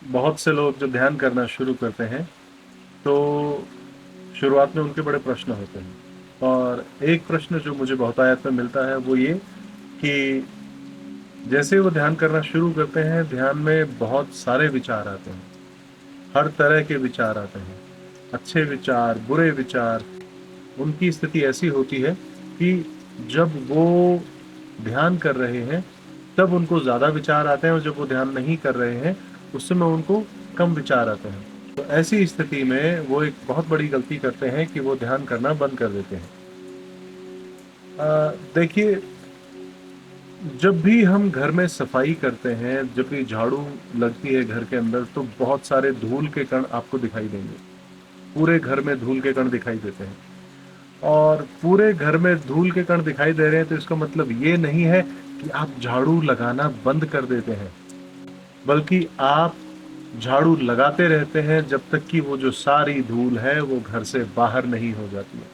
बहुत से लोग जब ध्यान करना शुरू करते हैं तो शुरुआत में उनके बड़े प्रश्न होते हैं, और एक प्रश्न जो मुझे बहुतायत में मिलता है वो ये कि जैसे वो ध्यान करना शुरू करते हैं, ध्यान में बहुत सारे विचार आते हैं, हर तरह के विचार आते हैं, अच्छे विचार, बुरे विचार। उनकी स्थिति ऐसी होती है कि जब वो ध्यान कर रहे हैं तब उनको ज़्यादा विचार आते हैं, और जब वो ध्यान नहीं कर रहे हैं उस समय उनको कम विचार आते हैं। तो ऐसी स्थिति में वो एक बहुत बड़ी गलती करते हैं कि वो ध्यान करना बंद कर देते हैं। देखिए, जब भी हम घर में सफाई करते हैं, जब भी झाड़ू लगती है घर के अंदर, तो बहुत सारे धूल के कण आपको दिखाई देंगे। पूरे घर में धूल के कण दिखाई देते हैं, और पूरे घर में धूल के कण दिखाई दे रहे हैं तो इसका मतलब ये नहीं है कि आप झाड़ू लगाना बंद कर देते हैं, बल्कि आप झाड़ू लगाते रहते हैं जब तक कि वो जो सारी धूल है वो घर से बाहर नहीं हो जाती है।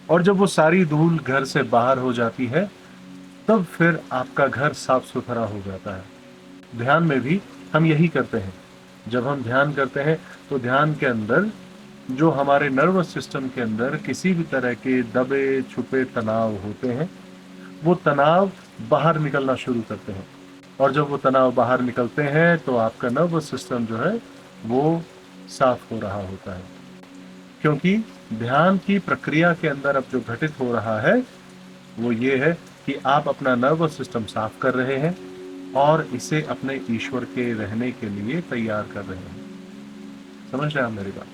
और जब वो सारी धूल घर से बाहर हो जाती है तब फिर आपका घर साफ सुथरा हो जाता है। ध्यान में भी हम यही करते हैं। जब हम ध्यान करते हैं तो ध्यान के अंदर जो हमारे नर्वस सिस्टम के अंदर किसी भी तरह के दबे छुपे तनाव होते हैं, वो तनाव बाहर निकलना शुरू करते हैं। और जब वो तनाव बाहर निकलते हैं तो आपका नर्वस सिस्टम जो है वो साफ हो रहा होता है। क्योंकि ध्यान की प्रक्रिया के अंदर अब जो घटित हो रहा है वो ये है कि आप अपना नर्वस सिस्टम साफ कर रहे हैं और इसे अपने ईश्वर के रहने के लिए तैयार कर रहे हैं। समझ रहे हैं आप मेरी बात?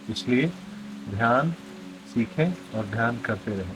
इसलिए ध्यान सीखें और ध्यान करते रहें।